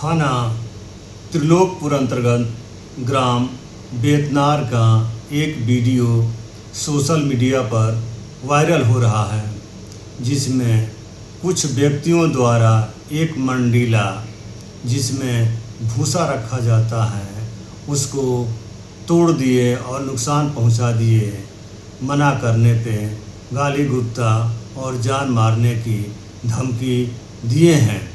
थाना त्रिलोकपुर अंतर्गत ग्राम बेतनार का एक वीडियो सोशल मीडिया पर वायरल हो रहा है, जिसमें कुछ व्यक्तियों द्वारा एक मंडीला जिसमें भूसा रखा जाता है उसको तोड़ दिए और नुकसान पहुंचा दिए। मना करने पे गाली गुप्ता और जान मारने की धमकी दिए हैं।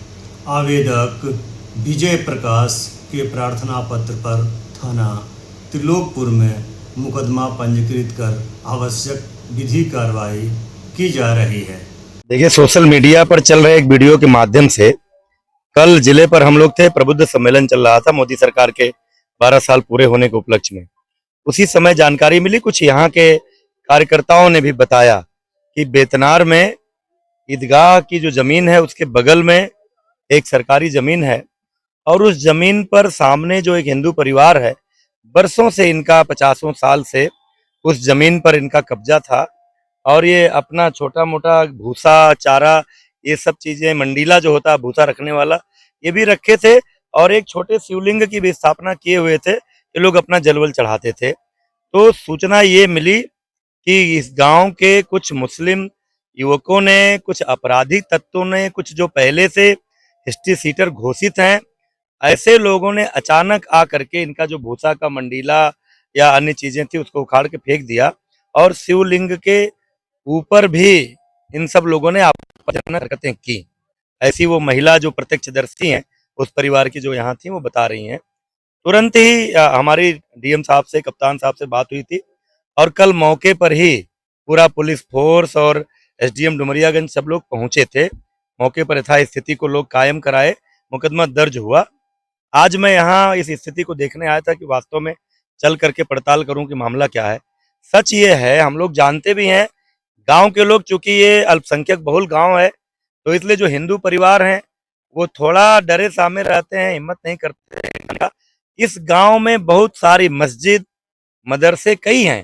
आवेदक विजय प्रकाश के प्रार्थना पत्र पर थाना त्रिलोकपुर में मुकदमा पंजीकृत कर आवश्यक विधि कार्रवाई की जा रही है। देखिए, सोशल मीडिया पर चल रहे एक वीडियो के माध्यम से कल जिले पर हम लोग थे, प्रबुद्ध सम्मेलन चल रहा था मोदी सरकार के 12 साल पूरे होने के उपलक्ष्य में। उसी समय जानकारी मिली, कुछ यहाँ के कार्यकर्ताओं ने भी बताया कि बेतनार में ईदगाह की जो जमीन है उसके बगल में एक सरकारी जमीन है और उस जमीन पर सामने जो एक हिंदू परिवार है, बरसों से इनका 50 साल से उस जमीन पर इनका कब्जा था और ये अपना छोटा मोटा भूसा चारा ये सब चीजें, मंडीला जो होता है भूसा रखने वाला, ये भी रखे थे और एक छोटे शिवलिंग की भी स्थापना किए हुए थे। ये लोग अपना जलवल चढ़ाते थे। तो सूचना ये मिली कि इस गांव के कुछ मुस्लिम युवकों ने, कुछ आपराधिक तत्वों ने, कुछ जो पहले से हिस्ट्री सीटर घोषित हैं, ऐसे लोगों ने अचानक आकर के इनका जो भूसा का मंडीला या अन्य चीजें थी उसको उखाड़ के फेंक दिया और शिवलिंग के ऊपर भी इन सब लोगों ने आपत्तिजनक हरकतें की। ऐसी वो महिला जो प्रत्यक्षदर्शी हैं उस परिवार की, जो यहाँ थी, वो बता रही हैं। तुरंत ही हमारी डीएम साहब से, कप्तान साहब से बात हुई थी और कल मौके पर ही पूरा पुलिस फोर्स और एसडीएम डुमरियागंज सब लोग पहुंचे थे। मौके पर यथा स्थिति को लोग कायम कराए, मुकदमा दर्ज हुआ। आज मैं यहाँ इस स्थिति को देखने आया था कि वास्तव में चल करके पड़ताल करूं कि मामला क्या है। सच ये है, हम लोग जानते भी हैं, गांव के लोग, चूंकि ये अल्पसंख्यक बहुल गांव है तो इसलिए जो हिंदू परिवार हैं वो थोड़ा डरे सामे रहते हैं, हिम्मत नहीं करते हैं। इस गांव में बहुत सारी मस्जिद, मदरसे कई हैं,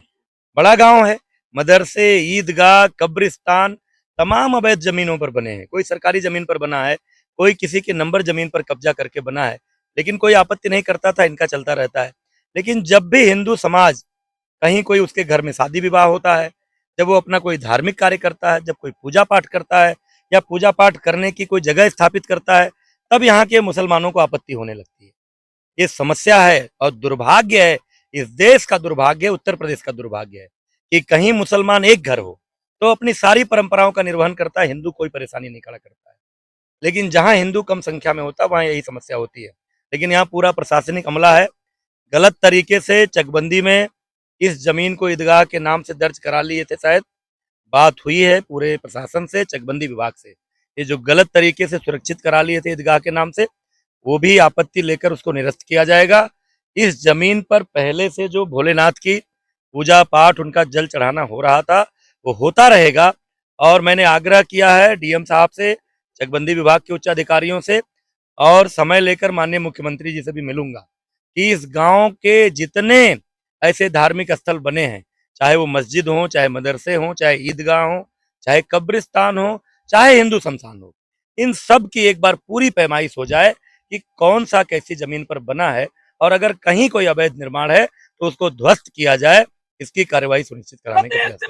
बड़ा गांव है। मदरसे, ईदगाह, कब्रिस्तान तमाम अवैध जमीनों पर बने हैं। कोई सरकारी जमीन पर बना है, कोई किसी के नंबर जमीन पर कब्जा करके बना है, लेकिन कोई आपत्ति नहीं करता था, इनका चलता रहता है। लेकिन जब भी हिंदू समाज कहीं कोई उसके घर में शादी विवाह होता है, जब वो अपना कोई धार्मिक कार्य करता है, जब कोई पूजा पाठ करता है या पूजा पाठ करने की कोई जगह स्थापित करता है, तब यहाँ के मुसलमानों को आपत्ति होने लगती है। ये समस्या है और दुर्भाग्य है, इस देश का दुर्भाग्य है, उत्तर प्रदेश का दुर्भाग्य है कि कहीं मुसलमान एक घर हो तो अपनी सारी परंपराओं का निर्वहन करता है, हिंदू कोई परेशानी नहीं खड़ा करता है। लेकिन जहां हिंदू कम संख्या में होता है वहां यही समस्या होती है। लेकिन यहाँ पूरा प्रशासनिक अमला है, गलत तरीके से चकबंदी में इस जमीन को ईदगाह के नाम से दर्ज करा लिए थे। शायद बात हुई है पूरे प्रशासन से, चकबंदी विभाग से, ये जो गलत तरीके से सुरक्षित करा लिए थे ईदगाह के नाम से, वो भी आपत्ति लेकर उसको निरस्त किया जाएगा। इस जमीन पर पहले से जो भोलेनाथ की पूजा पाठ, उनका जल चढ़ाना हो रहा था, वो होता रहेगा। और मैंने आग्रह किया है डीएम साहब से, चकबंदी विभाग के उच्च अधिकारियों से, और समय लेकर माननीय मुख्यमंत्री जी से भी मिलूंगा कि इस गांव के जितने ऐसे धार्मिक स्थल बने हैं, चाहे वो मस्जिद हो, चाहे मदरसे हो, चाहे ईदगाह हो, चाहे कब्रिस्तान हो, चाहे हिंदू शमशान हो, इन सब की एक बार पूरी पैमाइश हो जाए कि कौन सा कैसी जमीन पर बना है और अगर कहीं कोई अवैध निर्माण है तो उसको ध्वस्त किया जाए। इसकी कार्रवाई सुनिश्चित कराने का प्रयास करें।